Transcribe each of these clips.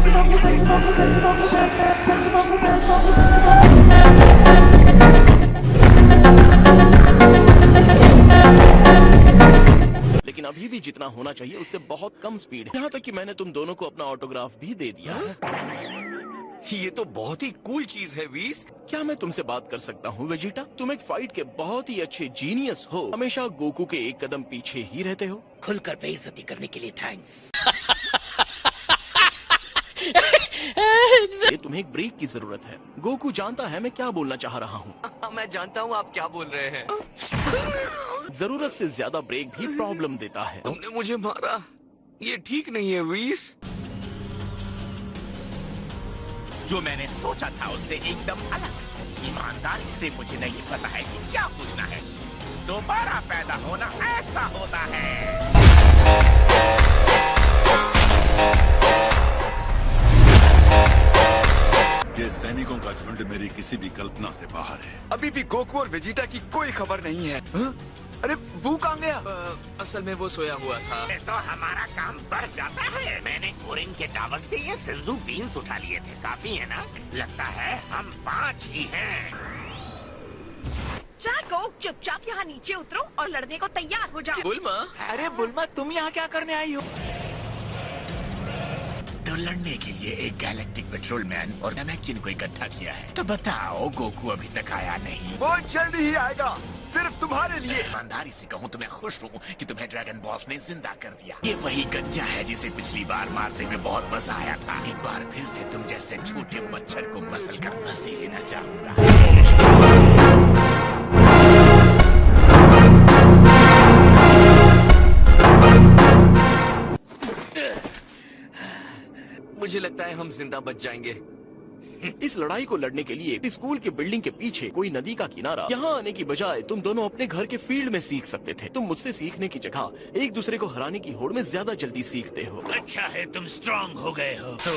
लेकिन अभी भी जितना होना चाहिए उससे बहुत कम स्पीड है। यहाँ तक कि मैंने तुम दोनों को अपना ऑटोग्राफ भी दे दिया। ये तो बहुत ही कूल चीज है वीस। क्या मैं तुमसे बात कर सकता हूँ वेजिटा? तुम एक फाइट के बहुत ही अच्छे जीनियस हो, हमेशा गोकू के एक कदम पीछे ही रहते हो। खुलकर बेइज्जती करने के लिए थैंक्स। ये तुम्हें एक ब्रेक की जरूरत है। गोकू जानता है मैं क्या बोलना चाह रहा हूँ। मैं जानता हूँ आप क्या बोल रहे हैं। जरूरत से ज्यादा ब्रेक भी प्रॉब्लम देता है। तुमने मुझे मारा, ये ठीक नहीं है वीस। जो मैंने सोचा था उससे एकदम अलग। ईमानदारी से मुझे नहीं पता है कि क्या सोचना है। दोबारा पैदा होना ऐसा होता है। ये सैनिकों का झुंड मेरी किसी भी कल्पना से बाहर है। अभी भी गोकू और वेजिटा की कोई खबर नहीं है। अरे बू कहाँ गया? असल में वो सोया हुआ था। तो हमारा काम बढ़ जाता है। मैंने ओरिन के टावर से ये सिंजू बीन्स उठा लिए थे। काफी है ना? लगता है हम 5 ही हैं। जागो, चुपचाप यहाँ नीचे उतरो और लड़ने को तैयार हो जाओ। बुल्मा, अरे बुल्मा तुम यहाँ क्या करने आई हो? तो लड़ने के लिए एक गैलेक्टिक पेट्रोलमैन और नमकीन को इकट्ठा किया है। तो बताओ गोकू अभी तक आया नहीं। वो जल्दी ही आएगा, सिर्फ तुम्हारे लिए। ईमानदारी से कहूँ तो मैं खुश हूँ कि तुम्हें ड्रैगन बॉस ने जिंदा कर दिया। ये वही गंजा है जिसे पिछली बार मारते हुए बहुत मजा आया था। एक बार फिर से तुम जैसे छोटे मच्छर को मसल कर मजे लेना चाहूंगा। मुझे लगता है हम जिंदा बच जाएंगे। इस लड़ाई को लड़ने के लिए स्कूल के बिल्डिंग के पीछे कोई नदी का किनारा, यहाँ आने की बजाय तुम दोनों अपने घर के फील्ड में सीख सकते थे। तुम मुझसे सीखने की जगह एक दूसरे को हराने की होड़ में ज्यादा जल्दी सीखते हो। अच्छा है तुम स्ट्रांग हो गए हो, तो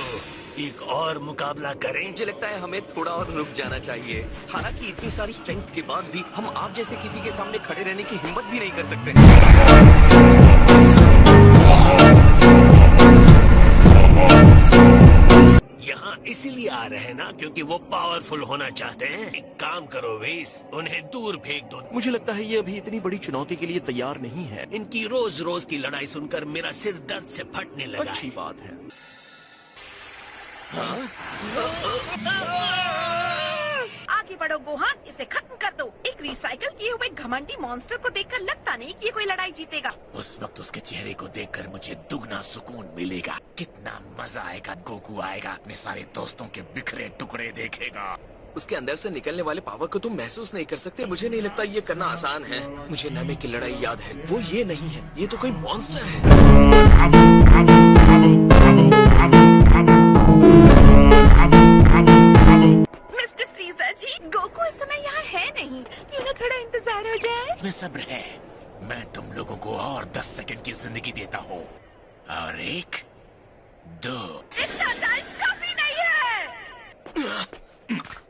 एक और मुकाबला करें? मुझे लगता है हमें थोड़ा और रुक जाना चाहिए। हालांकि इतनी सारी स्ट्रेंथ के बाद भी हम आप जैसे किसी के सामने खड़े रहने की हिम्मत भी नहीं कर सकते। यहाँ इसीलिए आ रहे हैं ना क्योंकि वो पावरफुल होना चाहते हैं। एक काम करो वेस, उन्हें दूर फेंक दो। मुझे लगता है ये अभी इतनी बड़ी चुनौती के लिए तैयार नहीं है। इनकी रोज रोज की लड़ाई सुनकर मेरा सिर दर्द से फटने लगा अच्छी है। बात है। आगे बढ़ो गोहान, इसे खत्म कर दो। एक रिसाइकल किए हुए घमंडी मॉन्स्टर को देखकर लगता नहीं कि ये कोई लड़ाई जीतेगा। उस वक्त उसके चेहरे को देखकर मुझे दुगना सुकून मिलेगा। कितना मजा आएगा। गोकू आएगा, अपने सारे दोस्तों के बिखरे टुकड़े देखेगा। उसके अंदर से निकलने वाले पावर को तुम महसूस नहीं कर सकते। मुझे नहीं लगता ये करना आसान है। मुझे नामे की लड़ाई याद है, वो ये नहीं है, ये तो कोई मॉन्स्टर है। मिस्टर फ्रीजर जी, गोकू इस समय यहाँ है नहीं। क्यों ना थोड़ा इंतजार हो जाए? में सब्र है। मैं तुम लोगों को और 10 सेकंड की जिंदगी देता हूँ। और 1, 2, इतना टाइम काफी नहीं है।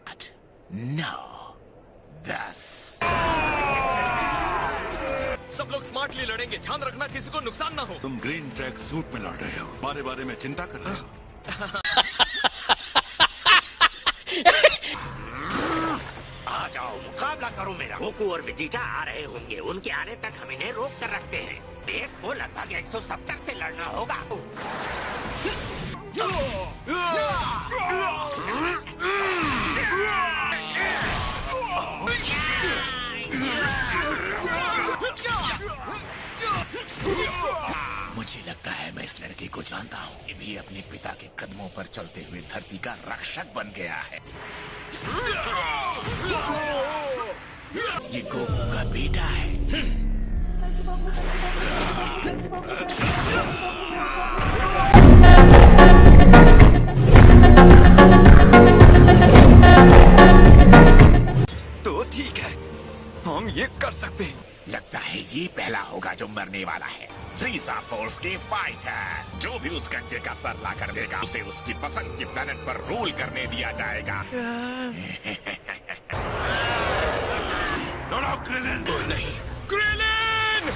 8, 9, 10। सब लोग स्मार्टली लड़ेंगे। ध्यान रखना किसी को नुकसान ना हो। तुम ग्रीन ट्रैक सूट में लड़ रहे हो, हमारे बारे में चिंता कर रहे हो। आ जाओ, मुकाबला करो मेरा। गोकू और वेजिटा आ रहे होंगे, उनके आने तक हम इन्हें रोक कर रखते हैं। एक को लगभग 170 से लड़ना होगा। मुझे लगता है मैं इस लड़के को जानता हूँ। ये भी अपने पिता के कदमों पर चलते हुए धरती का रक्षक बन गया है। ये गोकू का बेटा है। तो ठीक है, हम ये कर सकते हैं। लगता है ये पहला होगा जो मरने वाला है। फ्रीजा फोर्स के फाइटर्स, जो भी उस गंजे का सर ला कर देगा उसे उसकी पसंद की प्लेनेट पर रूल करने दिया जाएगा। दौड़ाओ क्रिलिन। नहीं, क्रिलिन!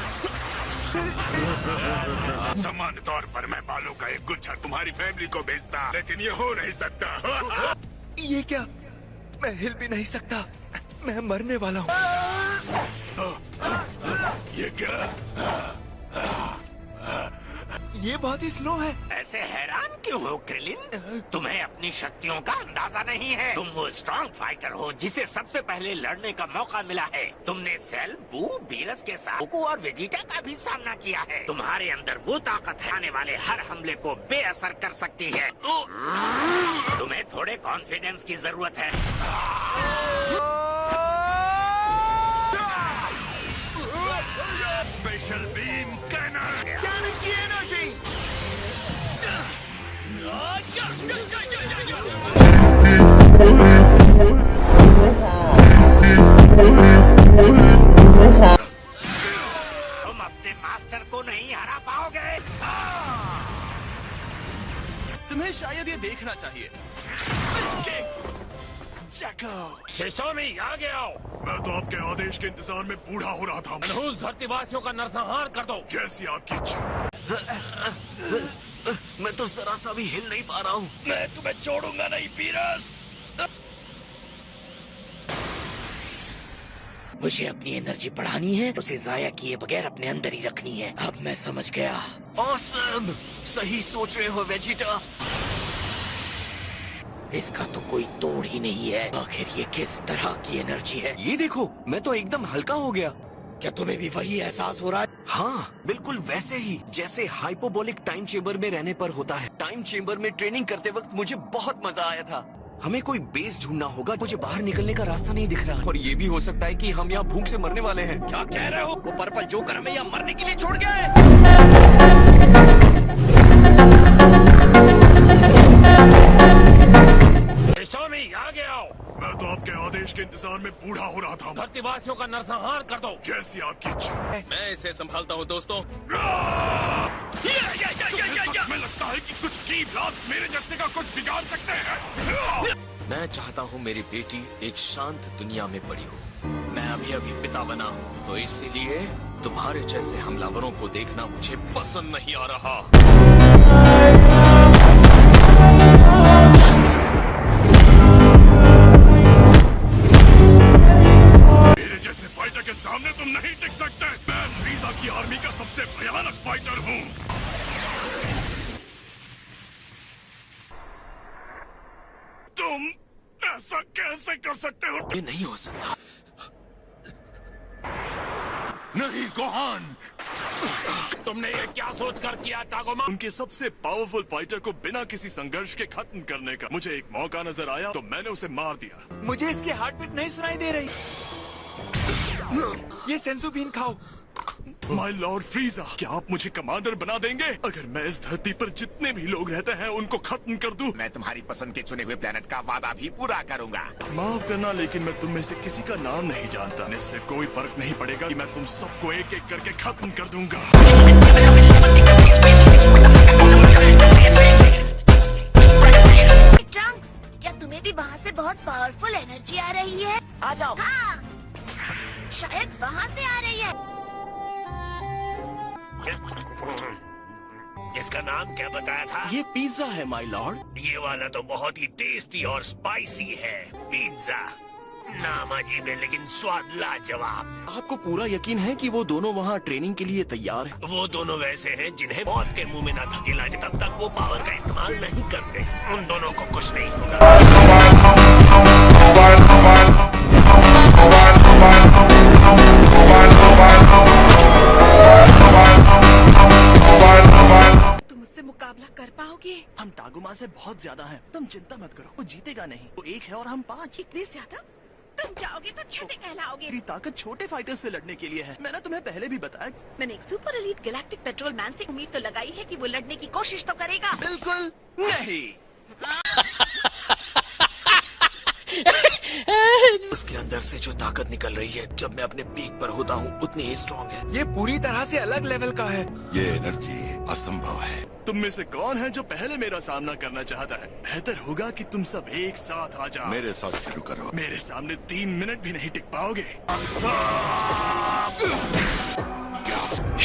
सामान्य तौर पर मैं बालों का एक गुच्छा तुम्हारी फैमिली को भेजता, लेकिन ये हो नहीं सकता। ये क्या? मैं हिल भी नहीं सकता। मैं मरने वाला हूँ। ये क्या? ये बहुत ही स्लो है। ऐसे हैरान क्यों हो क्रिलिन? तुम्हें अपनी शक्तियों का अंदाजा नहीं है। तुम वो स्ट्रॉन्ग फाइटर हो जिसे सबसे पहले लड़ने का मौका मिला है। तुमने सेल, बू, बीरस के साथ गोकू और वेजिटा का भी सामना किया है। तुम्हारे अंदर वो ताकत है आने वाले हर हमले को बेअसर कर सकती है। तुम्हें थोड़े कॉन्फिडेंस की जरूरत है। स्पेशल बीम कैनन की एनर्जी। तुम अपने मास्टर को नहीं हरा पाओगे। तुम्हें शायद ये देखना चाहिए। शिशोमी आगे आओ। मैं तो आपके आदेश के इंतजार में बूढ़ा हो रहा था। मनहूस धरतीवासियों का नरसंहार कर दो। जैसी आपकी इच्छा। मैं तो जरा सा भी हिल नहीं पा रहा हूँ। मैं तुम्हें छोड़ूंगा नहीं बीरस। मुझे अपनी एनर्जी बढ़ानी है, उसे जाया किए बगैर अपने अंदर ही रखनी है। अब मैं समझ गया। ऑसम! सही सोच रहे हो वेजिटा। इसका तो कोई तोड़ ही नहीं है। आखिर ये किस तरह की एनर्जी है? ये देखो, मैं तो एकदम हल्का हो गया। क्या तुम्हें भी वही एहसास हो रहा है? हाँ, बिल्कुल वैसे ही जैसे हाइपोबोलिक टाइम चेम्बर में रहने पर होता है। टाइम चेम्बर में ट्रेनिंग करते वक्त मुझे बहुत मजा आया था। हमें कोई बेस ढूंढना होगा। मुझे बाहर निकलने का रास्ता नहीं दिख रहा। और ये भी हो सकता है कि हम यहाँ भूख से मरने वाले हैं। क्या कह रहे हो? वो पर्पल जोकर हमें यहाँ मरने के लिए छोड़ गया है। शिशोमी आगे आओ। मैं तो आपके आदेश के इंतजार में बूढ़ा हो रहा था। धरतीवासियों का नरसंहार कर दो। जैसी आपकी इच्छा। मैं इसे संभालता हूँ दोस्तों। सच में लगता है कि कुछ की ब्लास्ट मेरे जैसे का कुछ बिगाड़ सकते हैं। मैं चाहता हूँ मेरी बेटी एक शांत दुनिया में बड़ी हो। मैं अभी अभी पिता बना हूँ, तो इसीलिए तुम्हारे जैसे हमलावरों को देखना मुझे पसंद नहीं आ रहा। मेरे जैसे फाइटर के सामने तुम नहीं टिक सकते। मैं रीजा की आर्मी का सबसे भयानक फाइटर हूँ। तुम ऐसा कैसे कर सकते हो? ये नहीं हो सकता। नहीं गोहान। तुमने ये क्या सोचकर किया टागोमा? उनके सबसे पावरफुल फाइटर को बिना किसी संघर्ष के खत्म करने का मुझे एक मौका नजर आया, तो मैंने उसे मार दिया। मुझे इसकी हार्ट बीट नहीं सुनाई दे रही। ये सेंसू बीन खाओ। माय लॉर्ड फ्रीजा, क्या आप मुझे कमांडर बना देंगे? अगर मैं इस धरती पर जितने भी लोग रहते हैं उनको खत्म कर दूं। मैं तुम्हारी पसंद के चुने हुए प्लेनेट का वादा भी पूरा करूंगा। माफ करना, लेकिन मैं तुम में से किसी का नाम नहीं जानता। इससे कोई फर्क नहीं पड़ेगा कि मैं तुम सबको एक एक करके खत्म कर दूंगा। ट्रंक्स, क्या तुम्हें भी वहाँ से बहुत पावरफुल एनर्जी आ रही है? आ जाओ। हाँ, शायद वहाँ से आ रही है। इसका नाम क्या बताया था? ये पिज्जा है माय लॉर्ड। ये वाला तो बहुत ही टेस्टी और स्पाइसी है। पिज्जा नाम अजीब है लेकिन स्वाद लाजवाब। आपको पूरा यकीन है कि वो दोनों वहाँ ट्रेनिंग के लिए तैयार हैं? वो दोनों वैसे हैं जिन्हें मौत के मुंह में न धकेला जाए तब तक वो पावर का इस्तेमाल नहीं करते। उन दोनों को कुछ नहीं होगा। तुम मुझसे मुकाबला कर पाओगे? हम टागुमा से बहुत ज्यादा हैं। तुम चिंता मत करो, वो जीतेगा नहीं। वो एक है और हम 5। इतने ज्यादा? तुम जाओगे तो छठे कहलाओगे। मेरी ताकत छोटे फाइटर्स से लड़ने के लिए है। मैंने तुम्हें पहले भी बताया। मैंने एक super elite galactic petrol man से उम्मीद तो लगाई है कि वो लड़ने की कोशिश तो करेगा। बिल्कुल नहीं। उसके अंदर से जो ताकत निकल रही है जब मैं अपने पीक पर होता हूँ उतनी ही स्ट्रॉन्ग है। ये पूरी तरह से अलग लेवल का है। ये एनर्जी असंभव है। तुम में से कौन है जो पहले मेरा सामना करना चाहता है? बेहतर होगा कि तुम सब एक साथ आ जाओ। मेरे साथ शुरू करो। मेरे सामने 3 मिनट भी नहीं टिक पाओगे।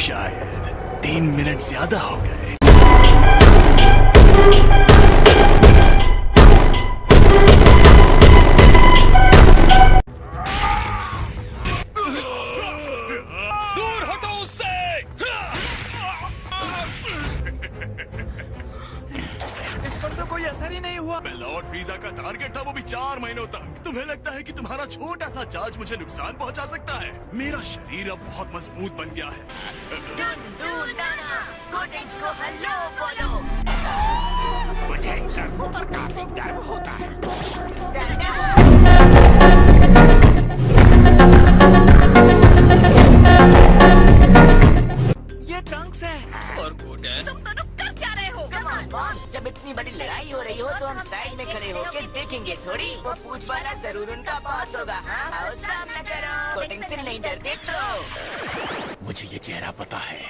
शायद 3 मिनट ज्यादा हो गए। दूर हटो उससे। इस पर तो कोई असर ही नहीं हुआ। मैं लॉर्ड फ्रीजा का टारगेट था, वो भी 4 महीनों तक। तुम्हें लगता है कि तुम्हारा छोटा सा चार्ज मुझे नुकसान पहुंचा सकता है? मेरा शरीर अब बहुत मजबूत बन गया है। कोटेक्स को हेलो बोलो। मुझे लड़कों पर काफी गर्व होता है। ये ट्रंक्स है और कोट है। तुम दोनों कर क्या रहे हो? जब इतनी बड़ी लड़ाई हो रही हो तो हम साइड में खड़े होकर देखेंगे थोड़ी। वो पूछ वाला जरूर उनका बॉस होगा। हाँ, आओ सामना करो। कोटिंग से नहीं डरते तो। मुझे ये चेहरा पता है,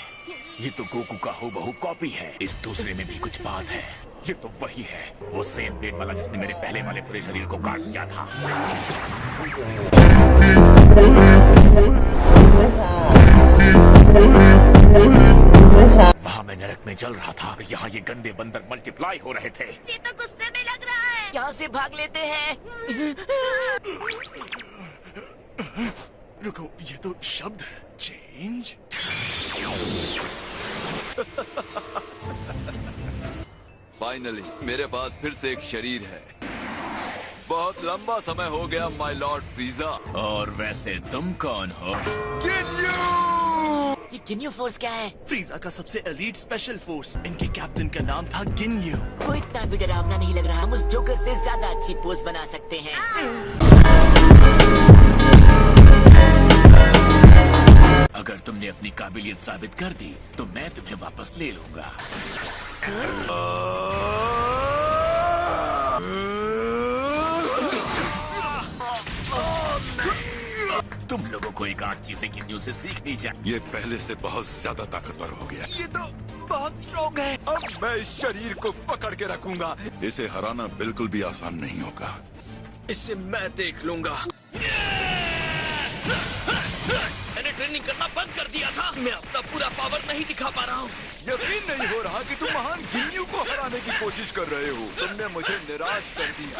ये तो गोकू का हूबहू कॉपी है। इस दूसरे में भी कुछ बात है। ये तो वही है, वो सेम ब्लेड वाला जिसने मेरे पहले वाले पूरे शरीर को काट दिया था। वहाँ मैं नरक में जल रहा था और यहाँ ये गंदे बंदर मल्टीप्लाई हो रहे थे। ये तो गुस्से में लग रहा है। यहाँ से भाग लेते हैं। रुको, ये तो शब्द है। चेंज। फाइनली मेरे पास फिर से एक शरीर है। बहुत लंबा समय हो गया माय लॉर्ड फ्रीजा। और वैसे तुम कौन हो? ये गिन्यू फोर्स क्या है? फ्रीजा का सबसे एलीट स्पेशल फोर्स। इनके कैप्टन का नाम था गिन्यू। वो इतना भी डरावना नहीं लग रहा। हम उस जोकर से ज्यादा अच्छी पोज बना सकते हैं। अगर तुमने अपनी काबिलियत साबित कर दी तो मैं तुम्हें वापस ले लूंगा। तुम लोगों को एक आध चीजें गिन्यू से सीखनी चाहिए। ये पहले से बहुत ज्यादा ताकतवर हो गया। ये तो बहुत स्ट्रॉन्ग है। अब मैं इस शरीर को पकड़ के रखूंगा। इसे हराना बिल्कुल भी आसान नहीं होगा। इससे मैं देख लूंगा। मैंने ट्रेनिंग करना बंद कर दिया था। मैं अपना पूरा पावर नहीं दिखा पा रहा हूँ। यकीन नहीं हो रहा कि तुम महान गिन्यू को हराने की कोशिश कर रहे हो। तुमने मुझे निराश कर दिया।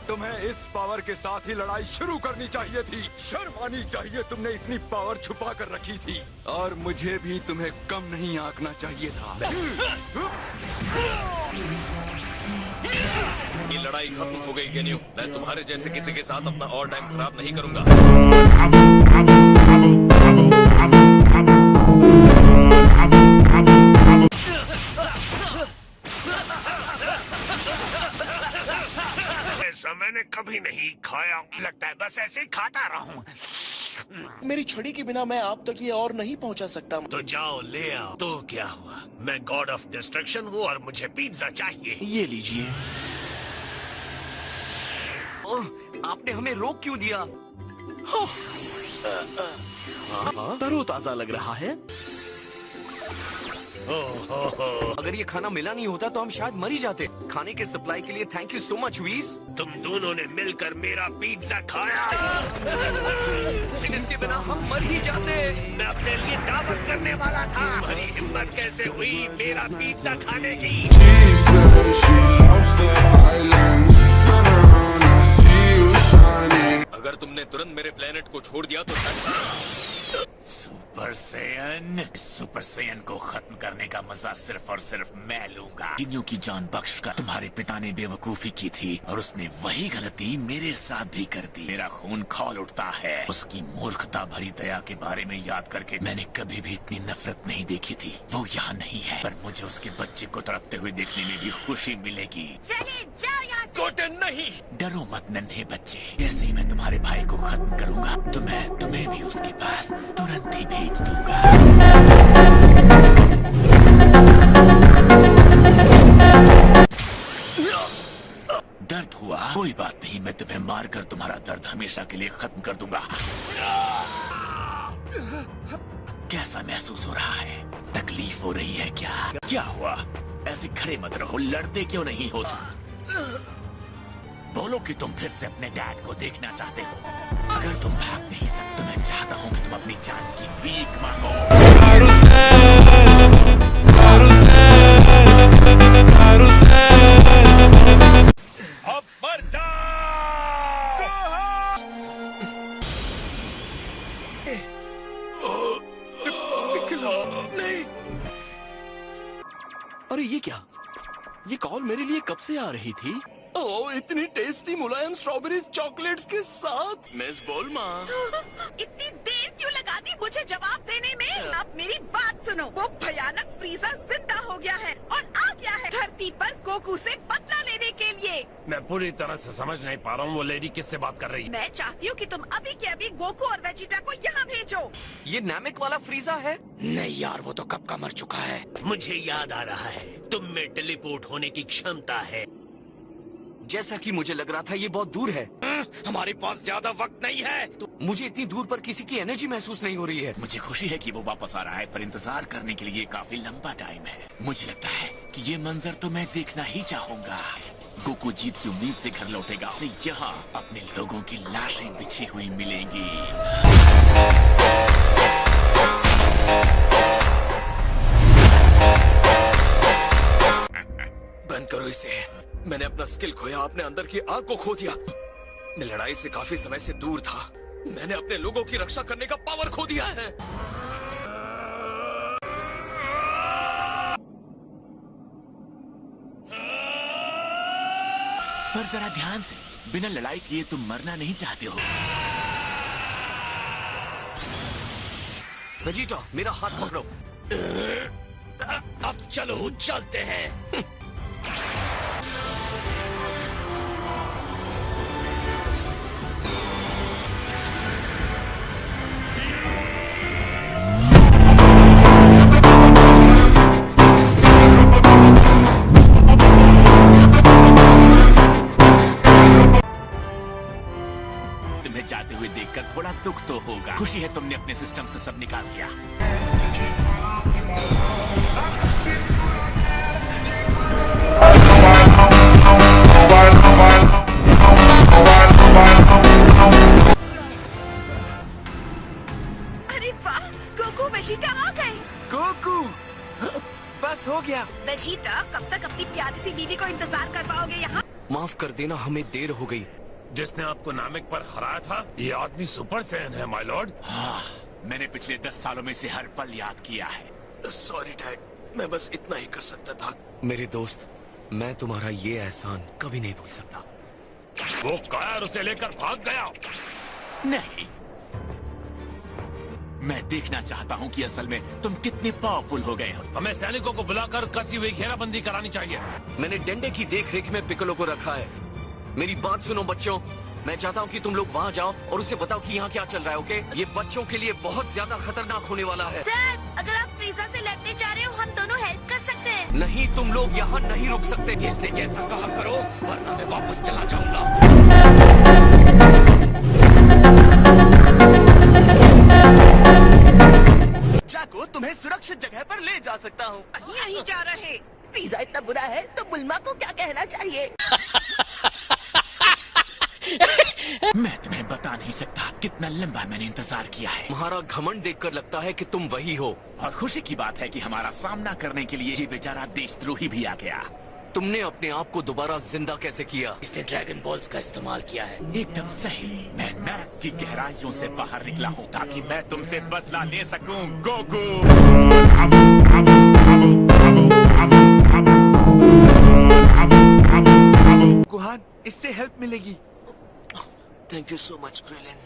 तुम्हें इस पावर के साथ ही लड़ाई शुरू करनी चाहिए थी। शर्म आनी चाहिए, तुमने इतनी पावर छुपा कर रखी थी। और मुझे भी तुम्हें कम नहीं आंकना चाहिए था। ये लड़ाई खत्म हो गई गिन्यू। मैं तुम्हारे जैसे किसी के साथ अपना और टाइम खराब नहीं करूंगा। ऐसा मैंने कभी नहीं खाया। लगता है बस ऐसे ही खाता रहूं। मेरी छड़ी के बिना मैं आप तक ये और नहीं पहुंचा सकता। तो जाओ ले आओ। तो क्या हुआ? मैं गॉड ऑफ डिस्ट्रक्शन हूँ और मुझे पिज्जा चाहिए। ये लीजिए। ओह, आपने हमें रोक क्यों दिया? तरोताजा लग रहा है। अगर ये खाना मिला नहीं होता तो हम शायद मर ही जाते। खाने के सप्लाई के लिए थैंक यू सो मच वीज। तुम दोनों ने मिलकर मेरा पिज्जा खाया। लेकिन इसके बिना हम मर ही जाते। मैं अपने लिए दावत करने वाला था। तुम्हारी हिम्मत कैसे हुई मेरा पिज्जा खाने की? अगर तुमने तुरंत मेरे प्लेनेट को छोड़ दिया तो शायद सुपर सैयन को खत्म करने का मजा सिर्फ और सिर्फ मैं लूंगा। गिन्यू की जान बख्श कर तुम्हारे पिता ने बेवकूफी की थी और उसने वही गलती मेरे साथ भी कर दी। मेरा खून खौल उठता है। उसकी मूर्खता भरी दया के बारे में याद करके मैंने कभी भी इतनी नफरत नहीं देखी थी। वो यहाँ नहीं है, पर मुझे उसके बच्चे को तड़पते हुए देखने में भी खुशी मिलेगी। चले जाओ यहाँ से। गोटेन नहीं। डरो मत नन्हे बच्चे, जैसे ही मैं तुम्हारे भाई को खत्म करूंगा तो मैं तुम्हें भी उसके पास तुरंत ही भेज दूंगा। दर्द हुआ? कोई बात नहीं, मैं तुम्हें मारकर तुम्हारा दर्द हमेशा के लिए खत्म कर दूंगा। कैसा महसूस हो रहा है? तकलीफ हो रही है क्या? क्या हुआ? ऐसे खड़े मत रहो, लड़ते क्यों नहीं हो? बोलो कि तुम फिर से अपने डैड को देखना चाहते हो। अगर तुम भाग नहीं सकते, मैं चाहता हूँ कि तुम अपनी जान की भीख मांगो। अब मर जा। नहीं। अरे ये क्या? ये कॉल मेरे लिए कब से आ रही थी? ओह, इतनी टेस्टी मुलायम स्ट्रॉबेरीज चॉकलेट्स के साथ। मिस बोलमा, इतनी देर क्यों लगा दी मुझे जवाब देने में? अब मेरी बात सुनो, वो भयानक फ्रीजा जिंदा हो गया है और आ गया है धरती पर गोकू से बदला लेने के लिए। मैं पूरी तरह से समझ नहीं पा रहा हूँ वो लेडी किससे बात कर रही है। मैं चाहती हूँ कि तुम अभी के अभी गोकू और वेजिटा को यहाँ भेजो। ये नामिक वाला फ्रीजा है? नहीं यार, वो तो कब का मर चुका है। मुझे याद आ रहा है, तुम में टेलीपोर्ट होने की क्षमता है। जैसा कि मुझे लग रहा था ये बहुत दूर है। हमारे पास ज्यादा वक्त नहीं है। तो मुझे इतनी दूर पर किसी की एनर्जी महसूस नहीं हो रही है। मुझे खुशी है कि वो वापस आ रहा है, पर इंतजार करने के लिए काफी लंबा टाइम है। मुझे लगता है कि ये मंजर तो मैं देखना ही चाहूंगा। गोकू जीत की उम्मीद से घर लौटेगा, तो यहाँ अपने लोगों की लाशें बिछी हुई मिलेंगी। बंद करो इसे। मैंने अपना स्किल खोया, अपने अंदर की आग को खो दिया। मैं लड़ाई से काफी समय से दूर था। मैंने अपने लोगों की रक्षा करने का पावर खो दिया है। पर जरा ध्यान से, बिना लड़ाई किए तुम मरना नहीं चाहते हो। वेजिटा, मेरा हाथ पकड़ो। अब चलो चलते हैं। तुम्हें जाते हुए देखकर थोड़ा दुख तो होगा। खुशी है तुमने अपने सिस्टम से सब निकाल दिया। अरे वाह, गोकू वेजिटा आ गए। गोकू, बस हो गया। वेजिटा, कब तक अपनी प्यारी सी बीवी को इंतजार कर पाओगे यहाँ? माफ कर देना, हमें देर हो गई। जिसने आपको नामिक पर हराया था, ये आदमी सुपर सैन है माय लॉर्ड। हाँ, मैंने पिछले 10 सालों में से हर पल याद किया है। सॉरी डैड, मैं बस इतना ही कर सकता था। मेरे दोस्त, मैं तुम्हारा ये एहसान कभी नहीं भूल सकता। वो कायर उसे लेकर भाग गया। नहीं, मैं देखना चाहता हूँ कि असल में तुम कितने पावरफुल हो गए हो। हमें सैनिकों को बुलाकर कसी हुई घेराबंदी करानी चाहिए। मैंने डंडे की देखरेख में पिकलो को रखा है। मेरी बात सुनो बच्चों, मैं चाहता हूँ कि तुम लोग वहाँ जाओ और उसे बताओ कि यहाँ क्या चल रहा है, ओके? ये बच्चों के लिए बहुत ज्यादा खतरनाक होने वाला है। डैड, अगर आप फ्रीजा से लड़ने जा रहे हो, हम दोनों हेल्प कर सकते हैं। नहीं, तुम लोग यहाँ नहीं रुक सकते। इसने जैसा कहा करो, वरना मैं वापस चला जाऊंगा। जाको, तुम्हें सुरक्षित जगह पर ले जा सकता हूँ। नहीं जा रहे। फ्रीजा इतना बुरा है तो बुल्मा को क्या कहना चाहिए? मैं तुम्हें बता नहीं सकता कितना लंबा मैंने इंतजार किया है। तुम्हारा घमंड देखकर लगता है कि तुम वही हो। और खुशी की बात है कि हमारा सामना करने के लिए ये बेचारा देशद्रोही भी आ गया। तुमने अपने आप को दोबारा जिंदा कैसे किया? इसने ड्रैगन बॉल्स का इस्तेमाल किया है। एकदम सही, मैं नरक की गहराइयों से बाहर निकला हूँ ताकि मैं तुमसे बदला ले सकूं, गोकू। गुहान, इससे हेल्प मिलेगी। Thank you so much Krillin,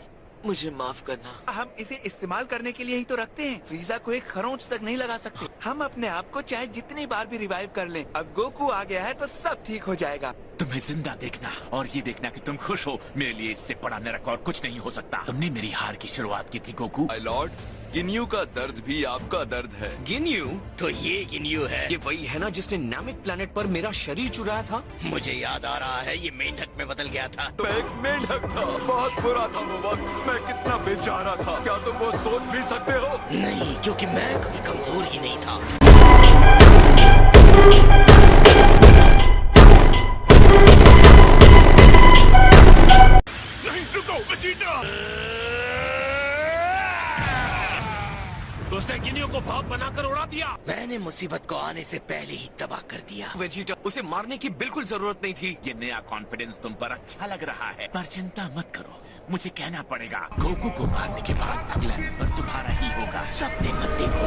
मुझे माफ करना। हम इसे इस्तेमाल करने के लिए ही तो रखते हैं। फ्रीजा को एक खरोंच तक नहीं लगा सकते। हम अपने आप को चाहे जितनी बार भी रिवाइव कर लें। अब गोकू आ गया है तो सब ठीक हो जाएगा। तुम्हें जिंदा देखना और ये देखना कि तुम खुश हो, मेरे लिए इससे बड़ा नरक और कुछ नहीं हो सकता। तुमने मेरी हार की शुरुआत की थी गोकू। माय लॉर्ड, गिन्यू का दर्द भी आपका दर्द है। गिन्यू? तो ये गिन्यू है। ये वही है ना जिसने नामिक प्लेनेट पर मेरा शरीर चुराया था? मुझे याद आ रहा है, ये मेंढक में बदल गया था। मैं एक मेंढक था। बहुत बुरा था वो वक्त। मैं कितना बेचारा था। क्या तुम वो सोच भी सकते हो? नहीं, क्योंकि मैं कभी कमजोर ही नहीं था। वेजिटा! उसने गिनियों को भाप बनाकर उड़ा दिया। मैंने मुसीबत को आने से पहले ही तबाह कर दिया। वेजिटा, उसे मारने की बिल्कुल जरूरत नहीं थी। ये नया कॉन्फिडेंस तुम पर अच्छा लग रहा है, पर चिंता मत करो, मुझे कहना पड़ेगा, गोकू को मारने के बाद अगला नंबर तुम्हारा ही होगा। सपने मत देखो।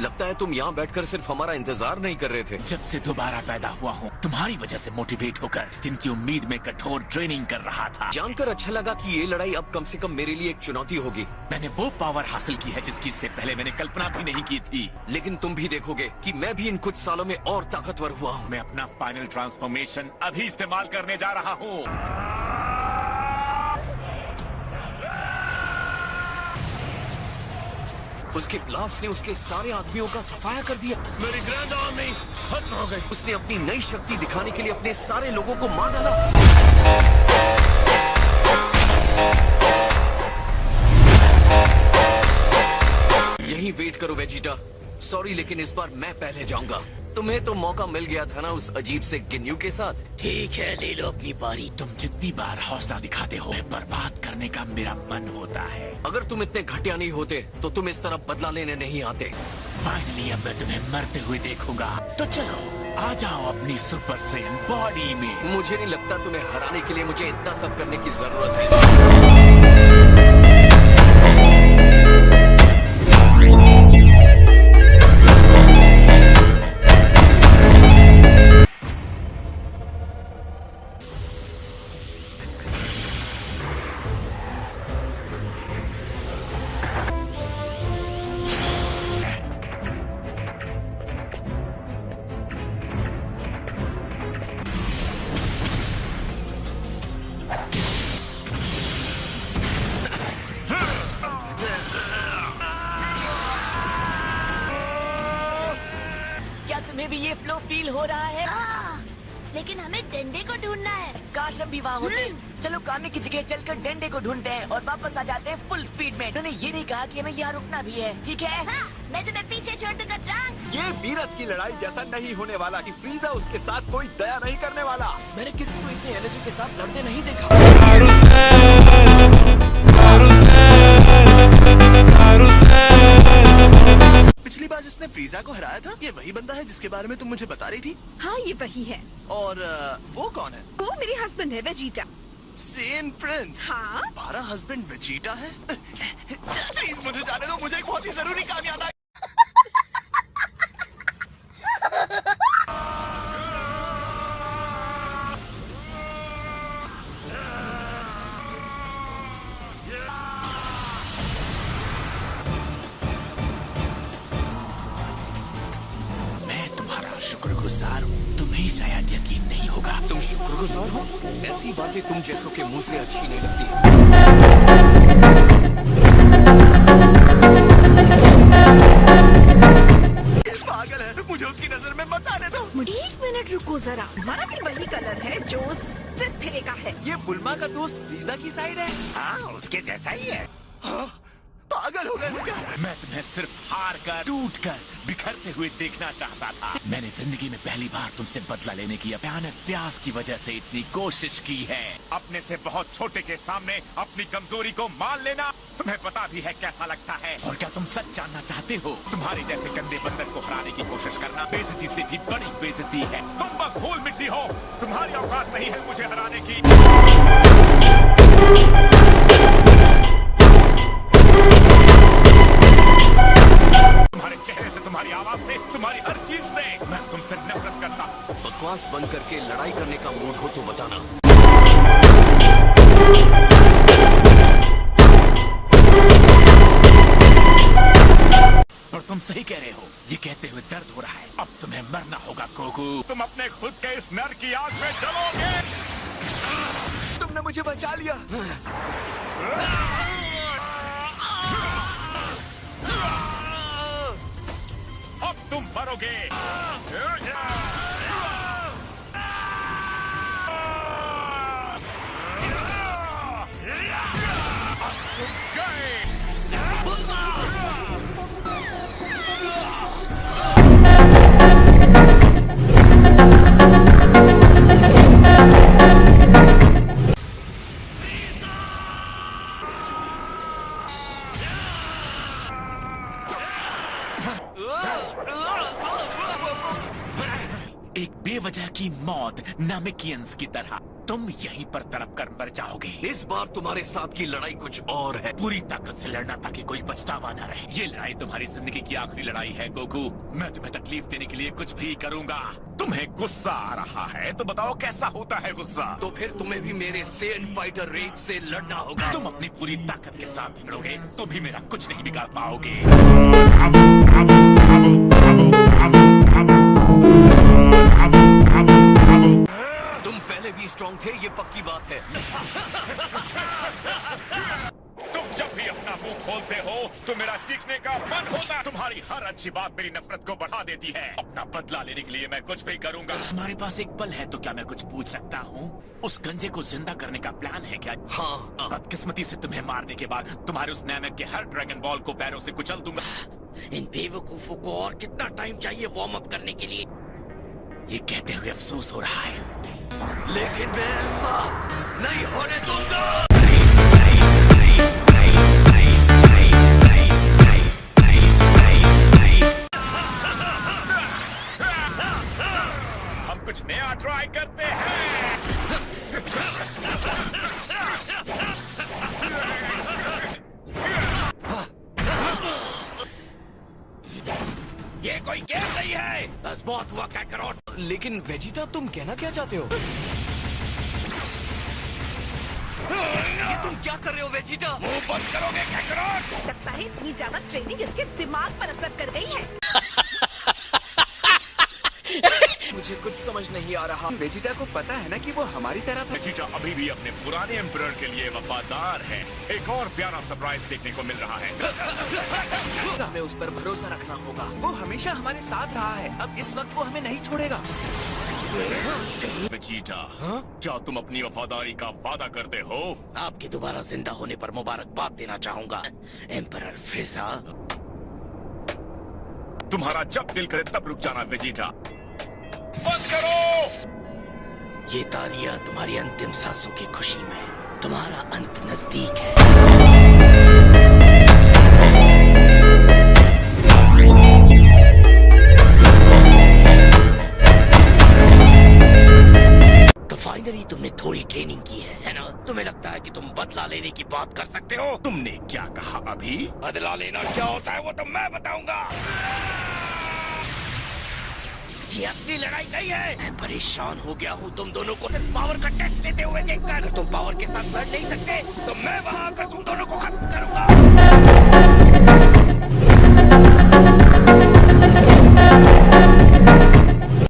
लगता है तुम यहाँ बैठकर सिर्फ हमारा इंतजार नहीं कर रहे थे। जब से दोबारा पैदा हुआ हूँ, तुम्हारी वजह से मोटिवेट होकर इस दिन की उम्मीद में कठोर ट्रेनिंग कर रहा था। जानकर अच्छा लगा कि ये लड़ाई अब कम से कम मेरे लिए एक चुनौती होगी। मैंने वो पावर हासिल की है जिसकी इससे पहले मैंने कल्पना भी नहीं की थी। लेकिन तुम भी देखोगे कि मैं भी इन कुछ सालों में और ताकतवर हुआ हूँ। मैं अपना फाइनल ट्रांसफॉर्मेशन अभी इस्तेमाल करने जा रहा हूँ। उसके ब्लास्ट ने उसके सारे आदमियों का सफाया कर दिया। मेरी ग्रैंड आर्मी खत्म हो गई। उसने अपनी नई शक्ति दिखाने के लिए अपने सारे लोगों को मार डाला। यहीं वेट करो वेजिटा। सॉरी, लेकिन इस बार मैं पहले जाऊंगा। तुम्हें तो मौका मिल गया था ना उस अजीब से गिन्यू के साथ। ठीक है, ले लो अपनी बारी। तुम जितनी बार हौसला दिखाते हो, बर्बाद करने का मेरा मन होता है। अगर तुम इतने घटिया नहीं होते तो तुम इस तरह बदला लेने नहीं आते। फाइनली अब मैं तुम्हें मरते हुए देखूंगा। तो चलो आ जाओ अपनी सुपर सेन बॉडी में। मुझे नहीं लगता तुम्हें हराने के लिए मुझे इतना सब करने की जरूरत है। क्या तुम्हें भी ये फ्लो फील हो रहा है? लेकिन हमें डंडे को ढूंढना है। काश हम भी वहाँ होते। चलो कामे की जगह चलकर डंडे को ढूंढते हैं और वापस आ जाते हैं फुल स्पीड में। उन्होंने ये नहीं कहा कि हमें यहाँ रुकना भी है, ठीक है? हाँ, मैं तुम्हें पीछे छोड़ दूंगा ट्रंक्स। ये बीरस की लड़ाई जैसा नहीं होने वाला कि फ्रीजा उसके साथ कोई दया नहीं करने वाला। मैंने किसी को इतनी एनर्जी के साथ लड़ते नहीं देखा। पिछली बार जिसने फ्रीजा को हराया था, ये वही बंदा है जिसके बारे में तुम मुझे बता रही थी। हाँ, ये वही है। और वो कौन है? वो मेरे हस्बैंड है, वेजिटा। सेन प्रिंस। हाँ? तुम्हारा हस्बैंड वेजिटा है? प्लीज मुझे जाने दो, मुझे एक बहुत ही जरूरी काम याद आया। शुक्रगुजार हूँ, तुम्हें शायद यकीन नहीं होगा। तुम शुक्रगुजार हो? ऐसी बातें तुम जैसों के मुंह से अच्छी नहीं लगती। ये पागल है, मुझे उसकी नजर में मत आने दो। 1 मिनट रुको जरा। हमारा भी वही कलर है जो सिर्फ फिरे का है। ये बुल्मा का दोस्त फ्रीजा की साइड है। हाँ, उसके जैसा ही है। पागल हो गए क्या? मैं तुम्हें सिर्फ हार कर, टूट कर, बिखरते हुए देखना चाहता था। मैंने जिंदगी में पहली बार तुमसे बदला लेने की भयानक प्यास की वजह से इतनी कोशिश की है। अपने से बहुत छोटे के सामने अपनी कमजोरी को मान लेना तुम्हें पता भी है कैसा लगता है। और क्या तुम सच जानना चाहते हो? तुम्हारे जैसे गंदे बंदर को हराने की कोशिश करना बेइज्जती से भी बड़ी बेइज्जती है। तुम बस धूल मिट्टी हो, तुम्हारी औकात नहीं है मुझे हराने की। तुम्हारे चेहरे से, तुम्हारी आवाज से, तुम्हारी हर चीज से मैं तुमसे नफरत करता हूँ। बकवास बंद करके लड़ाई करने का मूड हो तो बताना। पर तुम सही कह रहे हो, ये कहते हुए दर्द हो रहा है। अब तुम्हें मरना होगा गोकू। तुम अपने खुद के इस नर की आग में जलोगे। तुमने मुझे बचा लिया। अब तुम मरोगे। बाद नामिकियंस की तरह तुम यहीं पर तड़प कर मर जाओगे। इस बार तुम्हारे साथ की लड़ाई कुछ और है। पूरी ताकत से लड़ना ताकि कोई पछतावा न रहे। ये लड़ाई तुम्हारी जिंदगी की आखिरी लड़ाई है गोकू। मैं तुम्हें तकलीफ देने के लिए कुछ भी करूंगा। तुम्हें गुस्सा आ रहा है तो बताओ कैसा होता है गुस्सा। तो फिर तुम्हें भी मेरे सेन फाइटर रेज से लड़ना होगा। तुम अपनी पूरी ताकत के साथ बिगड़ोगे तो भी मेरा कुछ नहीं बिगाड़ पाओगे। तुम पहले भी स्ट्रॉन्ग थे, ये पक्की बात है। तुम जब भी अपना मुंह खोलते हो तो मेरा चीखने का मन होता है। तुम्हारी हर अच्छी बात मेरी नफरत को बढ़ा देती है। अपना बदला लेने के लिए मैं कुछ भी करूंगा। हमारे पास एक पल है तो क्या मैं कुछ पूछ सकता हूँ? उस गंजे को जिंदा करने का प्लान है क्या? हाँ। बदकिस्मती से तुम्हें मारने के बाद तुम्हारे उस नैमेक के हर ड्रैगन बॉल को पैरों से कुचल दूंगा। इन बेवकूफों को और कितना टाइम चाहिए वार्म अप करने के लिए? ये कहते हुए अफसोस हो रहा है, लेकिन मैं ऐसा नहीं होने दूंगा। हम कुछ नया ट्राई करते हैं। ये कोई गेम नहीं है। बस बहुत हुआ काकरोट। लेकिन वेजिटा, तुम कहना क्या चाहते हो? ये तुम क्या कर रहे हो वेजिटा? मुंह बंद करोगे काकरोट? लगता है इतनी ज्यादा ट्रेनिंग इसके दिमाग पर असर कर गई है। मुझे कुछ समझ नहीं आ रहा। वेजिटा को पता है ना कि वो हमारी तरफ है। वेजिटा अभी भी अपने पुराने एम्परर के लिए वफादार है। एक और प्यारा सरप्राइज देखने को मिल रहा है। हमें उस पर भरोसा रखना होगा। वो हमेशा हमारे साथ रहा है, अब इस वक्त वो हमें नहीं छोड़ेगा। वेजिटा, क्या तुम अपनी वफादारी का वादा करते हो? आपके दोबारा जिंदा होने पर मुबारकबाद देना चाहूंगा एम्परर फ्रीजा। तुम्हारा जब दिल करे तब रुक जाना वेजिटा। बंद करो। ये तालियां तुम्हारी अंतिम सांसों की खुशी में। तुम्हारा अंत नजदीक है। तो फाइनली तुमने थोड़ी ट्रेनिंग की है ना? तुम्हें लगता है कि तुम बदला लेने की बात कर सकते हो? तुमने क्या कहा अभी? बदला लेना क्या होता है वो तो मैं बताऊंगा। ये असली लड़ाई नहीं है। मैं परेशान हो गया हूँ तुम दोनों को सिर्फ पावर का टेस्ट लेते हुए देखकर। अगर तुम पावर के साथ लड़ नहीं सकते तो मैं वहाँ आकर तुम दोनों को खत्म करूंगा।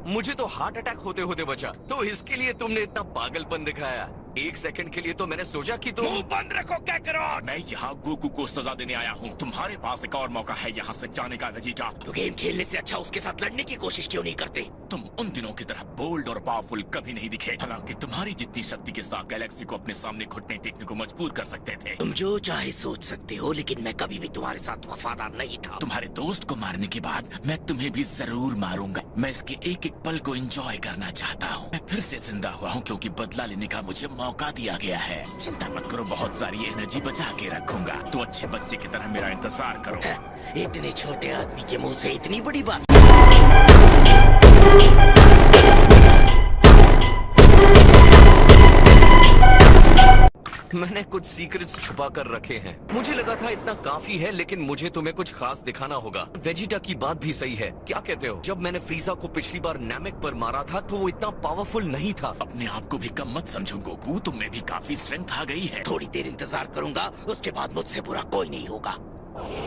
मुझे तो हार्ट अटैक होते होते बचा, तो इसके लिए तुमने इतना पागलपन दिखाया। एक सेकंड के लिए तो मैंने सोचा कि तुम। मुंह बंद रखो काकरोट। मैं यहाँ गोकू को सजा देने आया हूँ। तुम्हारे पास एक और मौका है यहाँ से जाने का वेजिटा। तो गेम खेलने से अच्छा उसके साथ लड़ने की कोशिश क्यों नहीं करते? तुम उन दिनों की तरह बोल्ड और पावरफुल कभी नहीं दिखे। हालांकि तुम्हारी जितनी शक्ति के साथ गैलेक्सी को अपने सामने घुटने टेकने को मजबूर कर सकते थे। तुम जो चाहे सोच सकते हो, लेकिन मैं कभी भी तुम्हारे साथ वफादार नहीं था। तुम्हारे दोस्त को मारने के बाद मैं तुम्हें भी जरूर मारूंगा। मैं इसके एक एक पल को एंजॉय करना चाहता हूँ। मैं फिर से जिंदा हुआ हूँ क्योंकि बदला लेने का मुझे मौका दिया गया है। चिंता मत करो, बहुत सारी एनर्जी बचा के रखूंगा। तो अच्छे बच्चे की तरह मेरा इंतजार करो। इतने छोटे आदमी के मुंह से इतनी बड़ी बात। मैंने कुछ सीक्रेट्स छुपा कर रखे हैं। मुझे लगा था इतना काफी है, लेकिन मुझे तुम्हें कुछ खास दिखाना होगा। वेजिटा की बात भी सही है, क्या कहते हो? जब मैंने फ्रीजा को पिछली बार नामेक पर मारा था तो वो इतना पावरफुल नहीं था। अपने आप को भी कम मत समझो गोकू, तुम में भी काफी स्ट्रेंथ आ गई है। थोड़ी देर इंतजार करूंगा, उसके बाद मुझसे बुरा कोई नहीं होगा।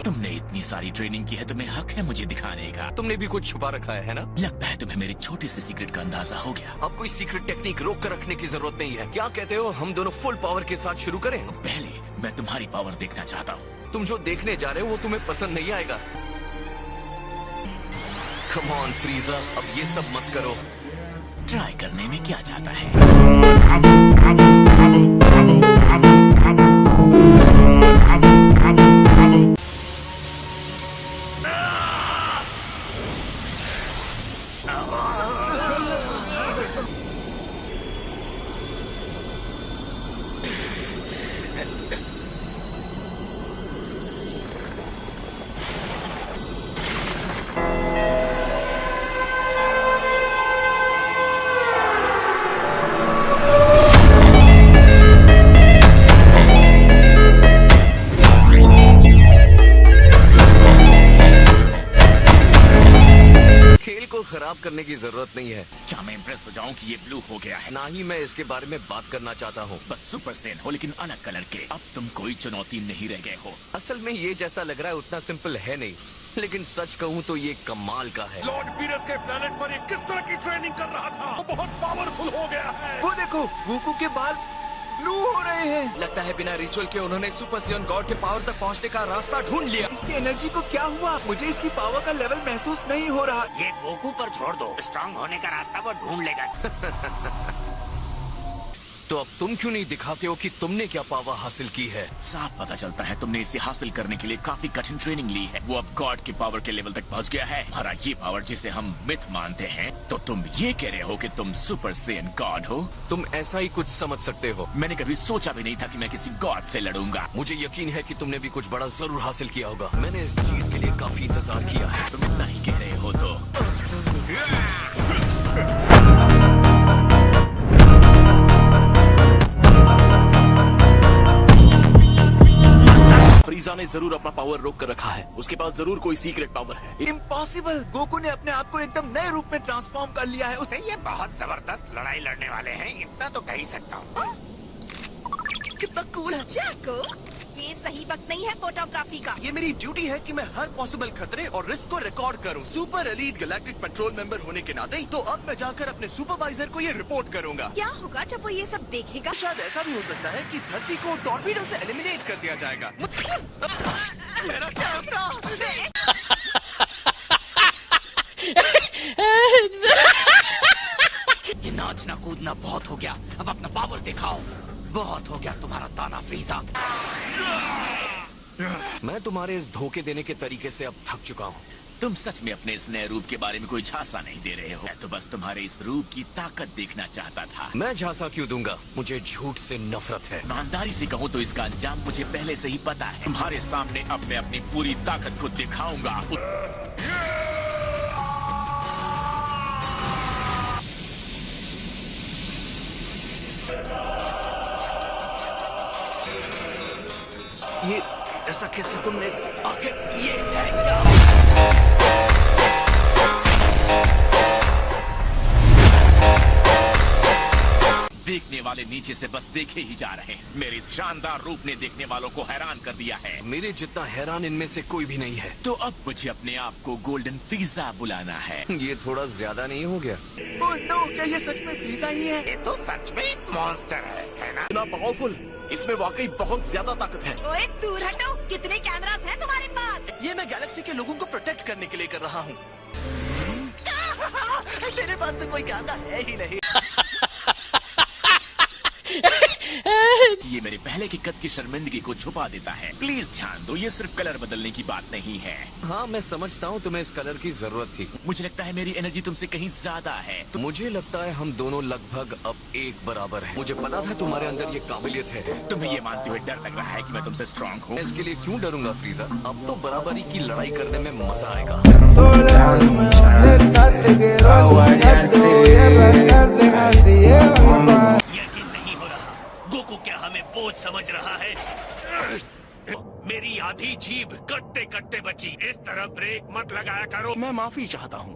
तुमने इतनी सारी ट्रेनिंग की है, तुम्हें हक है मुझे दिखाने का। तुमने भी कुछ छुपा रखा है ना? लगता है तुम्हें मेरे छोटे से सीक्रेट का अंदाजा हो गया। अब कोई सीक्रेट टेक्निक रोक कर रखने की जरूरत नहीं है। क्या कहते हो, हम दोनों फुल पावर के साथ शुरू करें? पहले मैं तुम्हारी पावर देखना चाहता हूँ। तुम जो देखने जा रहे हो वो तुम्हें पसंद नहीं आएगा। कम ऑन फ्रीजा, अब ये सब मत करो। ट्राई करने में क्या जाता है। करने की जरूरत नहीं है। क्या मैं इम्प्रेस हो जाऊं कि ये ब्लू हो गया है? ना ही मैं इसके बारे में बात करना चाहता हूँ। बस सुपर सेन हो, लेकिन अलग कलर के। अब तुम कोई चुनौती नहीं रह गए हो। असल में ये जैसा लग रहा है उतना सिंपल है नहीं, लेकिन सच कहूँ तो ये कमाल का है। लॉर्ड बीरस के प्लेनेट पर ये किस तरह की ट्रेनिंग कर रहा था, वो बहुत पावरफुल हो गया है। वो देखो, गोकू के बाल ब्लू हो रहे हैं। लगता है बिना रिचुअल के उन्होंने सुपर सियन गॉड के पावर तक पहुंचने का रास्ता ढूंढ लिया। इसकी एनर्जी को क्या हुआ? मुझे इसकी पावर का लेवल महसूस नहीं हो रहा। ये गोकू पर छोड़ दो, स्ट्रांग होने का रास्ता वो ढूंढ लेगा। तो अब तुम क्यों नहीं दिखाते हो कि तुमने क्या पावर हासिल की है? साफ पता चलता है तुमने इसे हासिल करने के लिए काफी कठिन ट्रेनिंग ली है। वो अब गॉड के पावर के लेवल तक पहुंच गया है। हमारा ये पावर जिसे हम मिथ मानते हैं, तो तुम ये कह रहे हो कि तुम सुपर सेन गॉड हो? तुम ऐसा ही कुछ समझ सकते हो। मैंने कभी सोचा भी नहीं था कि मैं किसी गॉड से लड़ूंगा। मुझे यकीन है कि तुमने भी कुछ बड़ा जरूर हासिल किया होगा। मैंने इस चीज के लिए काफी इंतजार किया है। तुम इतना ही कह रहे हो तो फ्रीजा ने जरूर अपना पावर रोक कर रखा है। उसके पास जरूर कोई सीक्रेट पावर है। इम्पॉसिबल! गोकू ने अपने आप को एकदम नए रूप में ट्रांसफॉर्म कर लिया है। उसे ये बहुत जबरदस्त लड़ाई लड़ने वाले हैं, इतना तो कह ही सकता हूँ। कितना कूल है जैको। ये सही वक्त नहीं है फोटोग्राफी का। ये मेरी ड्यूटी है कि मैं हर पॉसिबल खतरे और रिस्क को रिकॉर्ड करूं। Super elite galactic petrol member होने के नाते तो अब मैं जाकर अपने सुपरवाइजर को ये रिपोर्ट करूंगा। क्या होगा जब वो ये सब देखेगा? शायद ऐसा भी हो सकता है कि धरती को टॉर्पीडो से एलिमिनेट कर दिया जाएगा। मेरा कैमरा! ये नाचना कूदना बहुत हो गया, अब अपना पावर दिखाओ। बहुत हो गया तुम्हारा ताना फ्रीजा। मैं तुम्हारे इस धोखे देने के तरीके से अब थक चुका हूँ। तुम सच में अपने इस नए रूप के बारे में कोई झांसा नहीं दे रहे हो। मैं तो बस तुम्हारे इस रूप की ताकत देखना चाहता था। मैं झांसा क्यों दूंगा? मुझे झूठ से नफरत है। ईमानदारी से कहूँ तो इसका अंजाम मुझे पहले से ही पता है। तुम्हारे सामने अब मैं अपनी पूरी ताकत को दिखाऊंगा। ये ऐसा कैसे तुमने? आखिर ये है क्या? देखने वाले नीचे से बस देखे ही जा रहे हैं। मेरे इस शानदार रूप ने देखने वालों को हैरान कर दिया है। मेरे जितना हैरान इनमें से कोई भी नहीं है। तो अब मुझे अपने आप को गोल्डन फ्रीजा बुलाना है। ये थोड़ा ज्यादा नहीं हो गया? ओह नो, क्या ये सच में फ्रीजा ही है? ये तो सच में एक मॉन्स्टर है ना? इतना पावरफुल, इसमें वाकई बहुत ज्यादा ताकत है। ओए दूर हटो, कितने कैमरास हैं तुम्हारे पास? ये मैं गैलेक्सी के लोगों को प्रोटेक्ट करने के लिए कर रहा हूँ। तेरे पास तो कोई कैमरा है ही नहीं। ये मेरे पहले के कद की शर्मिंदगी को छुपा देता है। प्लीज ध्यान दो, ये सिर्फ कलर बदलने की बात नहीं है। हाँ, मैं समझता हूँ तुम्हें इस कलर की जरूरत थी। मुझे लगता है मेरी एनर्जी तुमसे कहीं ज्यादा है। मुझे लगता है हम दोनों लगभग अब एक बराबर हैं। मुझे पता था तुम्हारे अंदर ये काबिलियत है। तुम्हें ये मानते हुए डर लग रहा है कि मैं तुमसे स्ट्रांग हूँ? मैं इसके लिए क्यों डरूंगा फ्रीजा? अब तो बराबरी की लड़ाई करने में मजा आएगा। यकीन नहीं हो रहा, गोकू क्या हमें बोझ समझ रहा है? मेरी आधी जीभ कटते कटते बची। इस तरह ब्रेक मत लगाया करो। मैं माफी चाहता हूँ।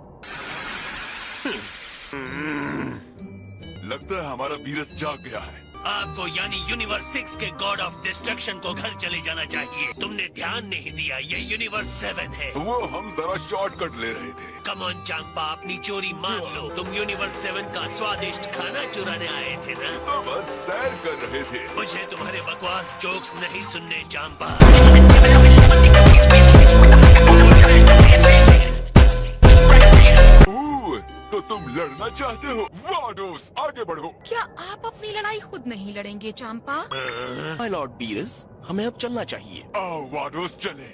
लगता है हमारा बीरस जाग गया है। आपको यानी यूनिवर्स 6 के गॉड ऑफ डिस्ट्रक्शन को घर चले जाना चाहिए। तुमने ध्यान नहीं दिया, ये यूनिवर्स 7 है। वो हम जरा शॉर्टकट ले रहे थे। कम ऑन चांपा, अपनी चोरी मान लो। तुम यूनिवर्स 7 का स्वादिष्ट खाना चुराने आए थे ना? तो बस सैर कर रहे थे। मुझे तुम्हारे बकवास जोक्स नहीं सुनने चांपा। तो तुम लड़ना चाहते हो? वाडोस, आगे बढ़ो। क्या आप अपनी लड़ाई खुद नहीं लड़ेंगे चांपा? माय लॉर्ड बीरस, हमें अब चलना चाहिए। आओ वाडोस, चले।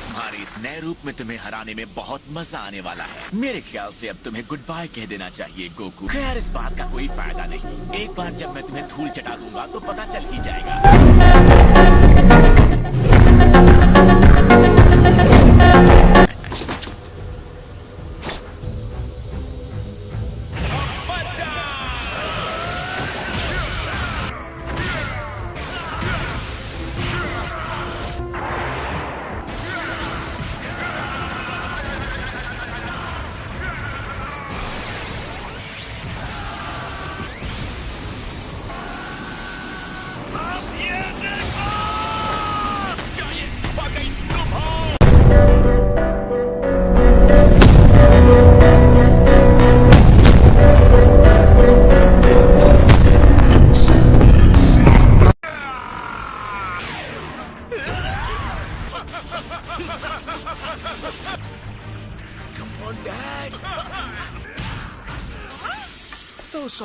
तुम्हारे इस नए रूप में तुम्हें हराने में बहुत मजा आने वाला है। मेरे ख्याल से अब तुम्हें गुड बाय कह देना चाहिए गोकू। खैर, इस बात का कोई फायदा नहीं। एक बार जब मैं तुम्हें धूल चटा दूंगा तो पता चल ही जाएगा।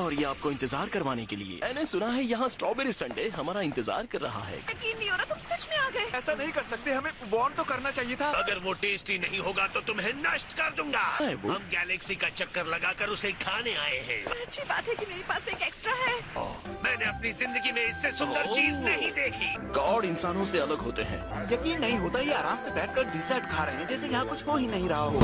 और ये आपको इंतजार करवाने के लिए। मैंने सुना है यहाँ स्ट्रॉबेरी संडे हमारा इंतजार कर रहा है। यकीन नहीं हो रहा, तुम सच में आ गए। ऐसा नहीं कर सकते, हमें वार्न तो करना चाहिए था। अगर वो टेस्टी नहीं होगा तो तुम्हें नष्ट कर दूंगा। है वो? हम गैलेक्सी का चक्कर लगाकर उसे खाने आए हैं। अच्छी बात है कि मेरे पास एक एक्स्ट्रा है। मैंने अपनी जिंदगी में इससे सुंदर चीज नहीं देखी। गॉड इंसानों से अलग होते हैं। यकीन नहीं होता, ये आराम से बैठकर डिजर्ट खा रहे हैं जैसे यहाँ कुछ हो ही नहीं रहा हो।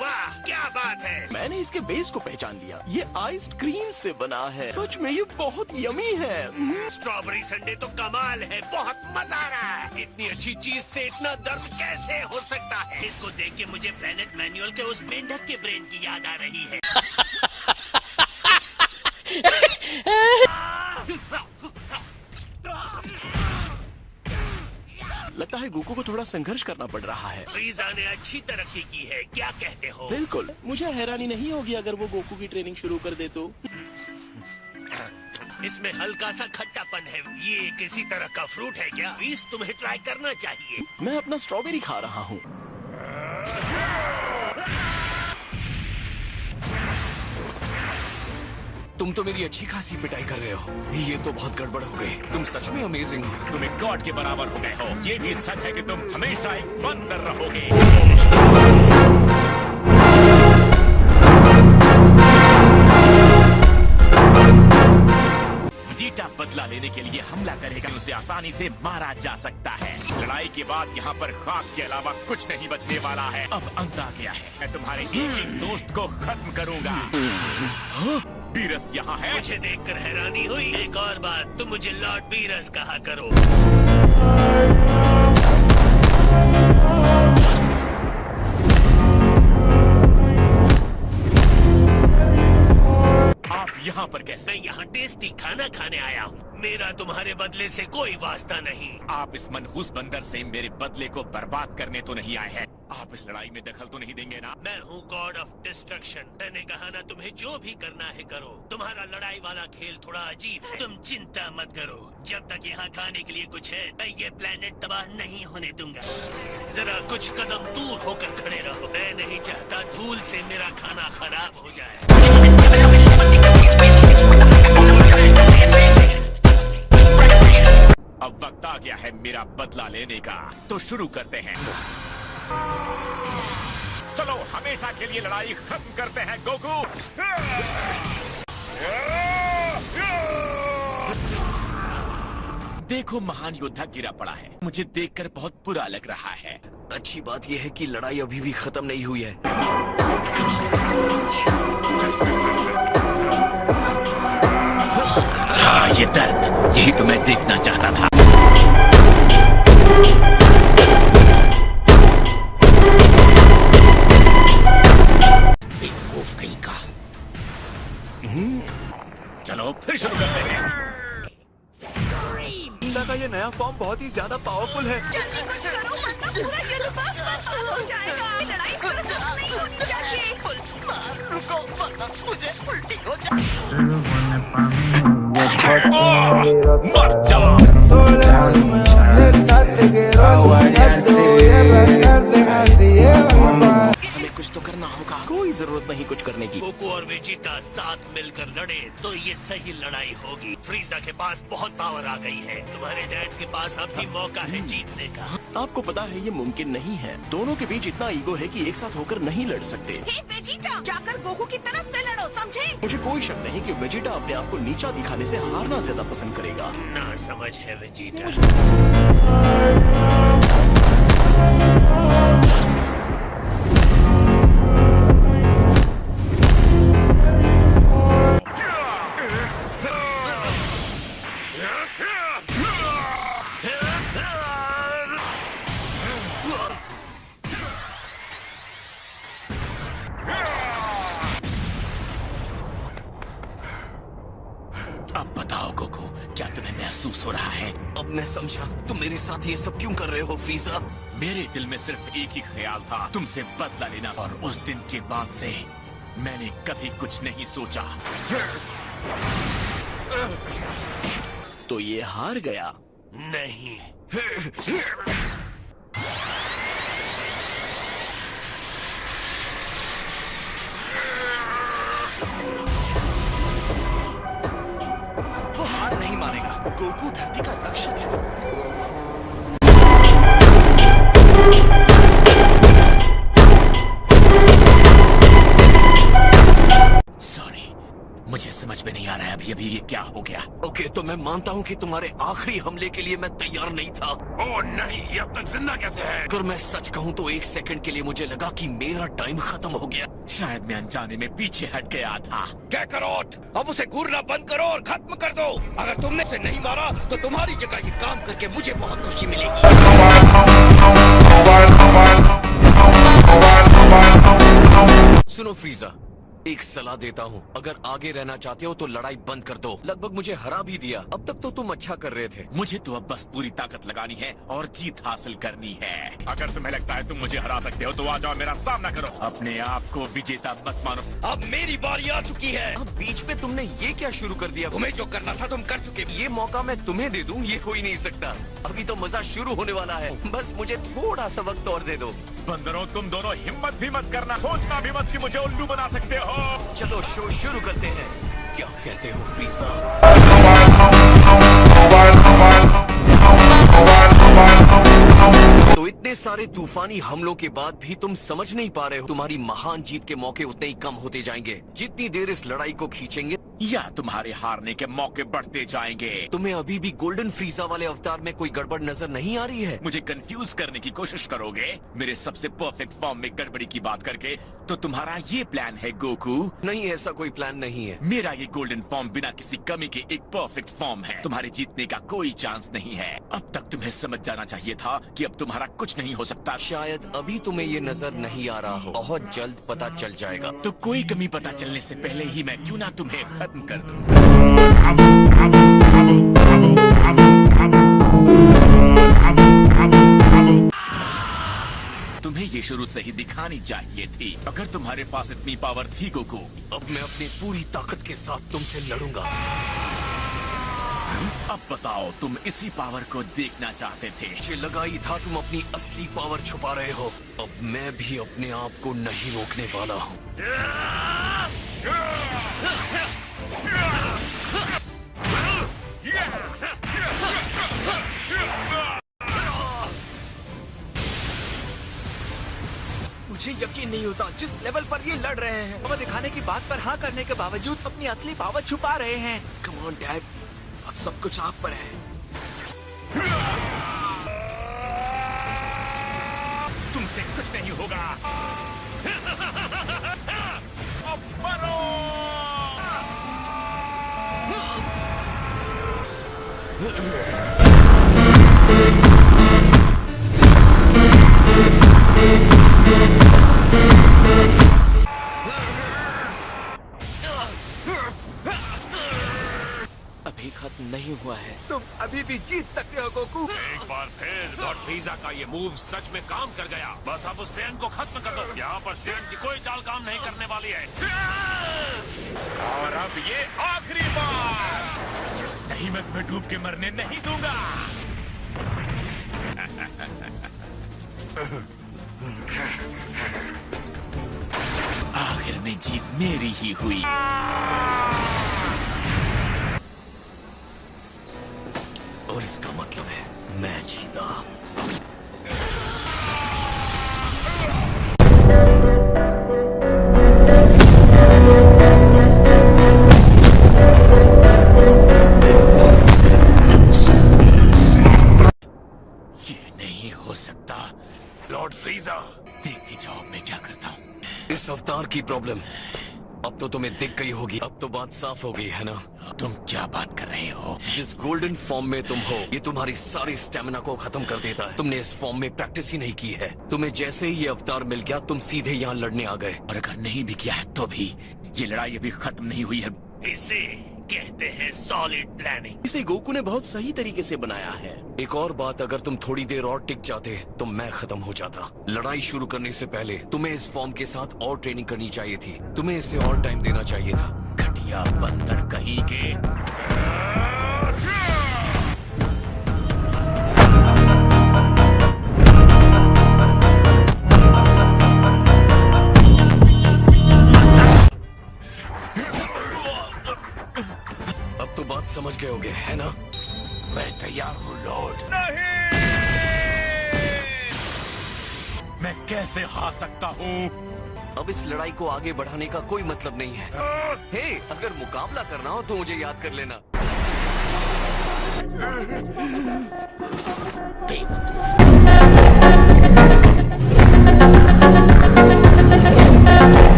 वाह क्या बात है। मैंने इसके बेस को पहचान लिया। ये आइस्ड क्रीम से बना है। सच में ये बहुत यमी है। स्ट्रॉबेरी संडे तो कमाल है, बहुत मजा आ रहा है। इतनी अच्छी चीज से इतना दर्द कैसे हो सकता है। इसको देख के मुझे प्लेनेट मैनुअल के उस मेंढक के ब्रेन की याद आ रही है। लगता है गोकू को थोड़ा संघर्ष करना पड़ रहा है। फ्रीजा ने अच्छी तरक्की की है, क्या कहते हो? बिल्कुल। मुझे हैरानी नहीं होगी अगर वो गोकू की ट्रेनिंग शुरू कर दे तो। इसमें हल्का सा खट्टापन है। ये किसी तरह का फ्रूट है क्या? फ्रीज तुम्हें ट्राई करना चाहिए। मैं अपना स्ट्रॉबेरी खा रहा हूँ। तुम तो मेरी अच्छी खासी पिटाई कर रहे हो। ये तो बहुत गड़बड़ हो गई। तुम सच में अमेजिंग हो। तुम एक गॉड के बराबर हो गए हो। ये भी सच है कि तुम हमेशा एक बंदर रहोगे। वेजिटा बदला लेने के लिए हमला करेगा, उसे आसानी से मारा जा सकता है। इस लड़ाई के बाद यहाँ पर खाक के अलावा कुछ नहीं बचने वाला है। अब अंत आ गया है। मैं तुम्हारे एक एक दोस्त को खत्म करूंगा। बीरस यहाँ है। मुझे देखकर हैरानी हुई। एक और बात, तुम मुझे लॉर्ड बीरस कहा करो। आप यहाँ पर कैसे? मैं यहाँ टेस्टी खाना खाने आया हूँ। मेरा तुम्हारे बदले से कोई वास्ता नहीं। आप इस मनहूस बंदर से मेरे बदले को बर्बाद करने तो नहीं आए हैं। आप इस लड़ाई में दखल तो नहीं देंगे ना? मैं हूँ गॉड ऑफ डिस्ट्रक्शन। मैंने कहा ना, तुम्हें जो भी करना है करो। तुम्हारा लड़ाई वाला खेल थोड़ा अजीब है। तुम चिंता मत करो। जब तक यहाँ खाने के लिए कुछ है, मैं ये प्लेनेट तबाह नहीं होने दूंगा। जरा कुछ कदम दूर होकर खड़े रहो। मैं नहीं चाहता धूल से मेरा खाना खराब हो जाए। अब वक्त आ गया है मेरा बदला लेने का, तो शुरू करते हैं। चलो हमेशा के लिए लड़ाई खत्म करते हैं गोकू। देखो महान योद्धा गिरा पड़ा है। मुझे देखकर बहुत बुरा लग रहा है। अच्छी बात यह है कि लड़ाई अभी भी खत्म नहीं हुई है। हाँ, ये दर्द, यही तो मैं देखना चाहता था। बेवकूफ कहीं का। चलो फिर शुरू करते हैं। ईसा का ये नया फॉर्म बहुत ही ज्यादा पावरफुल है। जल्दी कुछ करो वरना पूरा यूनिवर्स बर्बाद हो जाएगा। लड़ाई सिर्फ खत्म नहीं होनी चाहिए। रुको वरना मुझे उल्टी हो जाए। मर जा। हमें कुछ तो करना होगा। कोई जरूरत नहीं कुछ करने की। गोकू और वेजिटा साथ मिलकर लड़े तो ये सही लड़ाई होगी। फ्रीजा के पास बहुत पावर आ गई है। तुम्हारे डैड के पास अब भी मौका है जीतने का। आपको पता है ये मुमकिन नहीं है। दोनों के बीच इतना ईगो है कि एक साथ होकर नहीं लड़ सकते। हे वेजिटा, जाकर गोकू की तरफ से लड़ो, समझे? मुझे कोई शक नहीं कि वेजिटा अपने आप को नीचा दिखाने से हारना ज्यादा पसंद करेगा। ना समझ है वेजिटा। अब बताओ गोकू, क्या तुम्हें महसूस हो रहा है? अब मैं समझा तुम मेरे साथ ये सब क्यों कर रहे हो फ्रीजा। मेरे दिल में सिर्फ एक ही ख्याल था, तुमसे बदला लेना। और उस दिन के बाद से मैंने कभी कुछ नहीं सोचा। तो ये हार गया। नहीं, वो हार नहीं मानेगा। गोकू धरती का रक्षक है। सॉरी, मुझे समझ में नहीं आ रहा है अभी ये क्या हो गया। ओके, तो मैं मानता हूँ कि तुम्हारे आखिरी हमले के लिए मैं तैयार नहीं था। ओह नहीं, ये अब तक जिंदा कैसे है? अगर मैं सच कहूँ तो एक सेकंड के लिए मुझे लगा कि मेरा टाइम खत्म हो गया। शायद मैं अनजाने में पीछे हट गया था। कैकरोट, अब उसे घूरना बंद करो और खत्म कर दो। अगर तुमने उसे नहीं मारा तो तुम्हारी जगह ये काम करके मुझे बहुत खुशी मिलेगी। सुनो फ्रीजा, एक सलाह देता हूँ, अगर आगे रहना चाहते हो तो लड़ाई बंद कर दो। लगभग मुझे हरा भी दिया, अब तक तो तुम अच्छा कर रहे थे। मुझे तो अब बस पूरी ताकत लगानी है और जीत हासिल करनी है। अगर तुम्हें लगता है तुम मुझे हरा सकते हो तो आ जाओ, मेरा सामना करो। अपने आप को विजेता मत मानो। अब मेरी बारी आ चुकी है। अब बीच में तुमने ये क्या शुरू कर दिया? तुम्हें जो करना था तुम कर चुके। ये मौका मैं तुम्हें दे दूं, ये हो ही नहीं सकता। अभी तो मजा शुरू होने वाला है, बस मुझे थोड़ा सा वक्त और दे दो। बंदरों, तुम दोनों हिम्मत भी मत करना, सोचना भी मत कि मुझे उल्लू बना सकते हो। चलो शो शुरू करते हैं। क्या कहते हो फ्रीजा? तो इतने सारे तूफानी हमलों के बाद भी तुम समझ नहीं पा रहे हो? तुम्हारी महान जीत के मौके उतने ही कम होते जाएंगे जितनी देर इस लड़ाई को खींचेंगे, या तुम्हारे हारने के मौके बढ़ते जाएंगे। तुम्हें अभी भी गोल्डन फ्रीजा वाले अवतार में कोई गड़बड़ नजर नहीं आ रही है? मुझे कंफ्यूज करने की कोशिश करोगे मेरे सबसे परफेक्ट फॉर्म में गड़बड़ी की बात करके? तो तुम्हारा ये प्लान है गोकू? नहीं, ऐसा कोई प्लान नहीं है। मेरा ये गोल्डन फॉर्म बिना किसी कमी के एक परफेक्ट फॉर्म है। तुम्हारे जीतने का कोई चांस नहीं है। अब तक तुम्हें समझ जाना चाहिए था कि अब तुम्हारा कुछ नहीं हो सकता। शायद अभी तुम्हें ये नजर नहीं आ रहा हो, बहुत जल्द पता चल जाएगा। तो कोई कमी पता चलने से पहले ही मैं क्यों ना तुम्हें खत्म कर दूं। तुम्हें ये शुरू से ही दिखानी चाहिए थी। अगर तुम्हारे पास इतनी पावर थी गोकू। अब मैं अपनी पूरी ताकत के साथ तुमसे लड़ूंगा। अब बताओ, तुम इसी पावर को देखना चाहते थे? मुझे लगा ही था तुम अपनी असली पावर छुपा रहे हो। अब मैं भी अपने आप को नहीं रोकने वाला हूँ। मुझे यकीन नहीं होता जिस लेवल पर ये लड़ रहे हैं। वो दिखाने की बात पर हाँ करने के बावजूद अपनी असली पावर छुपा रहे हैं। कम ऑन डैड, अब सब कुछ आप पर है। तुमसे कुछ नहीं होगा। अब मरो। अभी खत्म नहीं हुआ है। तुम अभी भी जीत सकते हो गोकू। एक बार फिर लॉर्ड फ्रीजा का ये मूव सच में काम कर गया। बस अब उस सैन को खत्म कर दो। यहाँ पर सैन की कोई चाल काम नहीं करने वाली है। और अब ये आखिरी बार। नहीं, मैं तुम्हें डूब के मरने नहीं दूंगा। आखिर में जीत मेरी ही हुई। और इसका मतलब है मैं जीता। ये नहीं हो सकता। लॉर्ड फ्रीजा, देखते जाओ मैं क्या करता हूँ। इस अवतार की प्रॉब्लम अब तो तुम्हें दिख गई होगी। अब तो बात साफ हो गई है ना? तुम क्या बात कर रहे हो? जिस गोल्डन फॉर्म में तुम हो, ये तुम्हारी सारी स्टेमिना को खत्म कर देता है। तुमने इस फॉर्म में प्रैक्टिस ही नहीं की है। तुम्हें जैसे ही ये अवतार मिल गया, तुम सीधे यहाँ लड़ने आ गए। और अगर नहीं भी किया है तो भी ये लड़ाई अभी खत्म नहीं हुई है। इसे कहते हैं सॉलिड प्लानिंग। इसे गोकू ने बहुत सही तरीके से बनाया है। एक और बात, अगर तुम थोड़ी देर और टिक जाते तो मैं खत्म हो जाता। लड़ाई शुरू करने से पहले तुम्हें इस फॉर्म के साथ और ट्रेनिंग करनी चाहिए थी। तुम्हें इसे और टाइम देना चाहिए था। घटिया बंदर कहीं के। है ना? मैं तैयार हूँ लॉर्ड। मैं कैसे हार सकता हूँ? अब इस लड़ाई को आगे बढ़ाने का कोई मतलब नहीं है। हे, अगर मुकाबला करना हो तो मुझे याद कर लेना।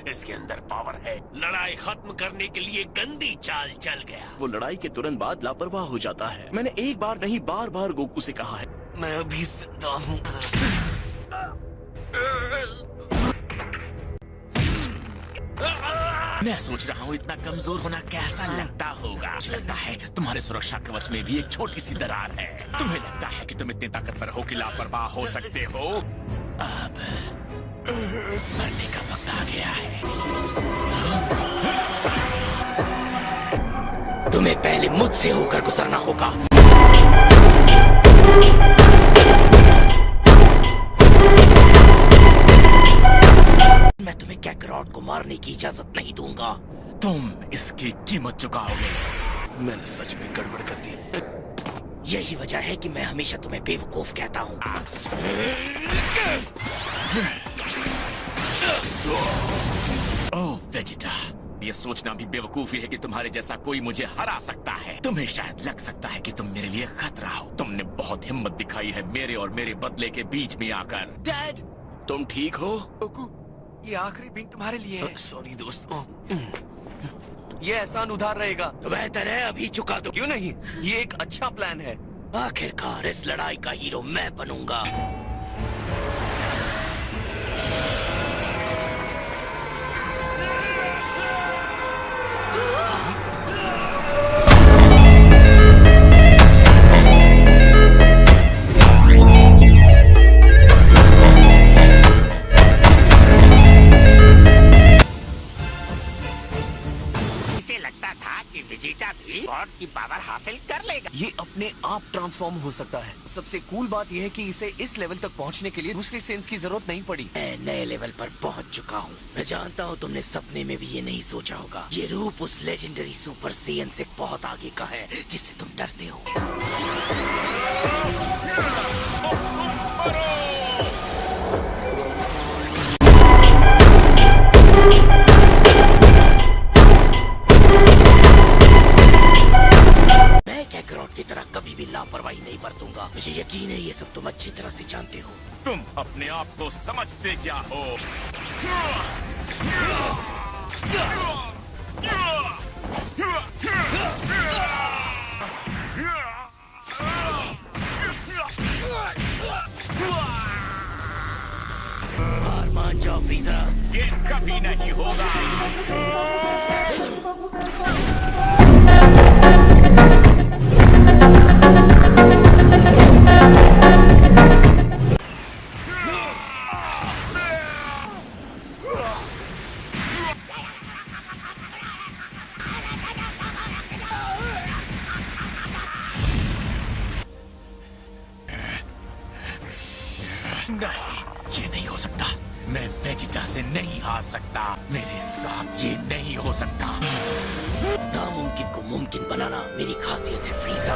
इसके अंदर पावर है। लड़ाई खत्म करने के लिए गंदी चाल चल गया। वो लड़ाई के तुरंत बाद लापरवाह हो जाता है। मैंने एक बार नहीं बार बार गोकू से कहा है। मैं अभी जिंदा हूँ। मैं सोच रहा हूँ इतना कमजोर होना कैसा लगता होगा। मुझे लगता है तुम्हारे सुरक्षा कवच में भी एक छोटी सी दरार है। तुम्हें लगता है कि तुम इतने ताकतवर हो कि लापरवाह हो सकते हो। अब मरने का वक्त आ गया है। तुम्हें पहले मुझसे होकर गुजरना होगा। मैं तुम्हें कैकरॉट को मारने की इजाजत नहीं दूंगा। तुम इसकी कीमत चुकाओगे। मैंने सच में गड़बड़ कर दी। यही वजह है कि मैं हमेशा तुम्हें बेवकूफ कहता हूँ। ओह वेजिटा, ये सोचना भी बेवकूफी है कि तुम्हारे जैसा कोई मुझे हरा सकता है। तुम्हें शायद लग सकता है कि तुम मेरे लिए खतरा हो। तुमने बहुत हिम्मत दिखाई है मेरे और मेरे बदले के बीच में आकर। डैड, तुम ठीक हो? गोकू, ये आखिरी पिंक तुम्हारे लिए है। सॉरी दोस्तों। ये एहसान उधार रहेगा। तो बेहतर है अभी चुका दो। क्यों नहीं? ये एक अच्छा प्लान है। आखिरकार इस लड़ाई का हीरो मैं बनूंगा। इसे लगता था कि वेजिटा भी गॉड की पावर हासिल कर लेगा। ये अपने आप ट्रांसफॉर्म हो सकता है। सबसे कूल बात यह है कि इसे इस लेवल तक पहुंचने के लिए दूसरी सेंस की जरूरत नहीं पड़ी। मैं नए लेवल पर पहुंच चुका हूँ। मैं जानता हूँ तुमने सपने में भी ये नहीं सोचा होगा। ये रूप उस लेजेंडरी सुपर सेयन से बहुत आगे का है जिससे तुम डरते हो। मैं कैकरॉट की तरह कभी भी लापरवाही नहीं बरतूंगा। मुझे यकीन है ये सब तुम अच्छी तरह से जानते हो। तुम अपने आप को समझते क्या हो? हार मान जाओ फ्रीजा। ये कभी नहीं होगा। नहीं, ये नहीं हो सकता। मैं वेजिटा से नहीं हार सकता। मेरे साथ ये नहीं हो सकता। नामुमकिन को मुमकिन बनाना मेरी खासियत है फ्रीजा।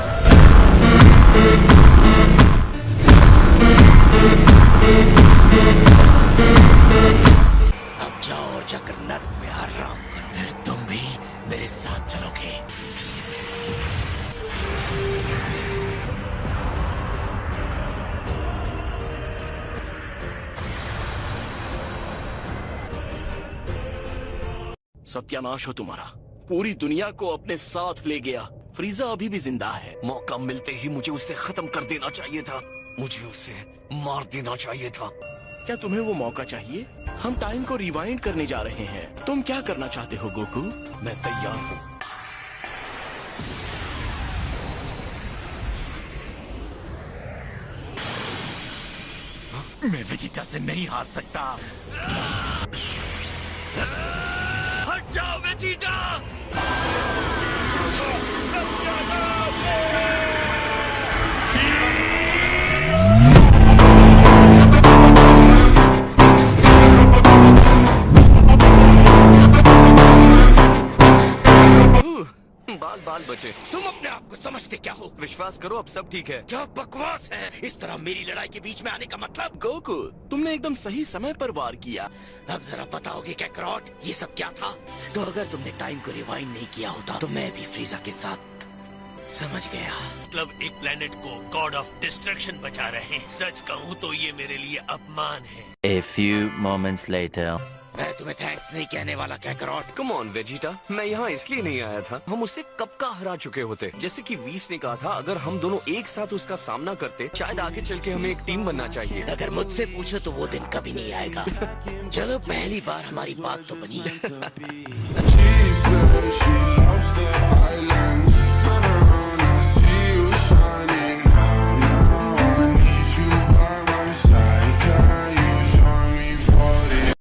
अब जाओ और जाकर नर्क में आराम करो। फिर तुम भी मेरे साथ चलोगे। सत्यानाश हो तुम्हारा। पूरी दुनिया को अपने साथ ले गया। फ्रीजा अभी भी जिंदा है। मौका मिलते ही मुझे उसे खत्म कर देना चाहिए था। मुझे उसे मार देना चाहिए था। क्या तुम्हें वो मौका चाहिए? हम टाइम को रिवाइंड करने जा रहे हैं। तुम क्या करना चाहते हो गोकू? मैं तैयार हूँ। मैं वेजिटा से नहीं हार सकता। हट जाओ वेजिटा! बाल बाल बचे। तुम अपने आप को समझते क्या हो? विश्वास करो अब सब ठीक है। क्या बकवास है? इस तरह मेरी लड़ाई के बीच में आने का मतलब? गोकू, तुमने एकदम सही समय पर वार किया। अब जरा बताओगे कैकरॉट, ये सब क्या था? तो अगर तुमने टाइम को रिवाइंड नहीं किया होता तो मैं भी फ्रीजा के साथ समझ गया। मतलब एक प्लेनेट को गॉड ऑफ डिस्ट्रक्शन बचा रहे हैं। सच कहूँ तो ये मेरे लिए अपमान है। A few moments later. मैं तुम्हें थैंक्स नहीं कहने वाला कैकरॉट। कम ऑन वेजिटा, मैं यहाँ इसलिए नहीं आया था। हम उससे कब का हरा चुके होते। जैसे कि वीस ने कहा था, अगर हम दोनों एक साथ उसका सामना करते, शायद आगे चल के हमें एक टीम बनना चाहिए। अगर मुझसे पूछो तो वो दिन कभी नहीं आएगा। चलो पहली बार हमारी बात तो बनी।